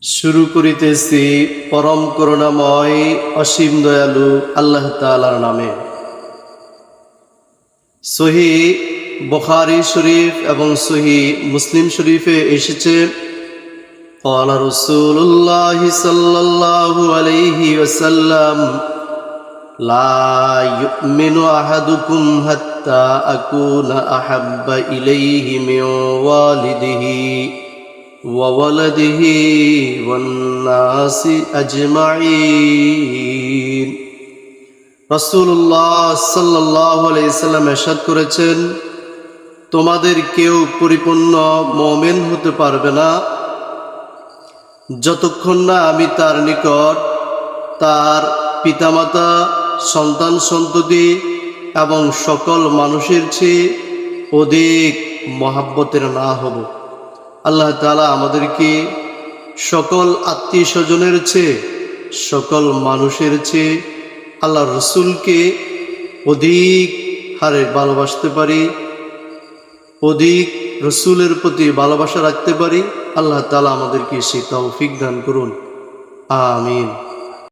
শুরু করিতেছি পরম করুণাময় অসীম দয়ালু আল্লাহ তাআলার নামে। সহি বুখারী শরীফ এবং সহি মুসলিম শরীফে এসেছে, ক্বালা রাসূলুল্লাহ সাল্লাল্লাহু আলাইহি ওয়াসাল্লাম, লা ইউমিনু আহাদুকুম হাত্তা আকুনা আহাব্বা ইলাইহি মিন ওয়ালিদিহি ওয়াওয়ালাদিহি ওয়ান্নাসি আজমাইন। রাসূলুল্লাহ সাল্লাল্লাহু আলাইহি সাল্লাম ইরশাদ করেছেন, তোমাদের কেউ পরিপূর্ণ মুমিন হতে পারবে না যতক্ষণ না আমি তার নিকট তার পিতামাতা, সন্তান সন্ততি এবং সকল মানুষের চেয়ে অধিক মহাব্বতের না হব। আল্লাহ তাআলা আমাদেরকে সকল আত্মীয় স্বজনের চেয়ে, সকল মানুষের চেয়ে আল্লাহ রসুলকে অধিক হারে ভালোবাসতে পারি, অধিক রসুলের প্রতি ভালোবাসা রাখতে পারি। আল্লাহ তাআলা আমাদেরকে সেই তৌফিক দান করুন, আমিন।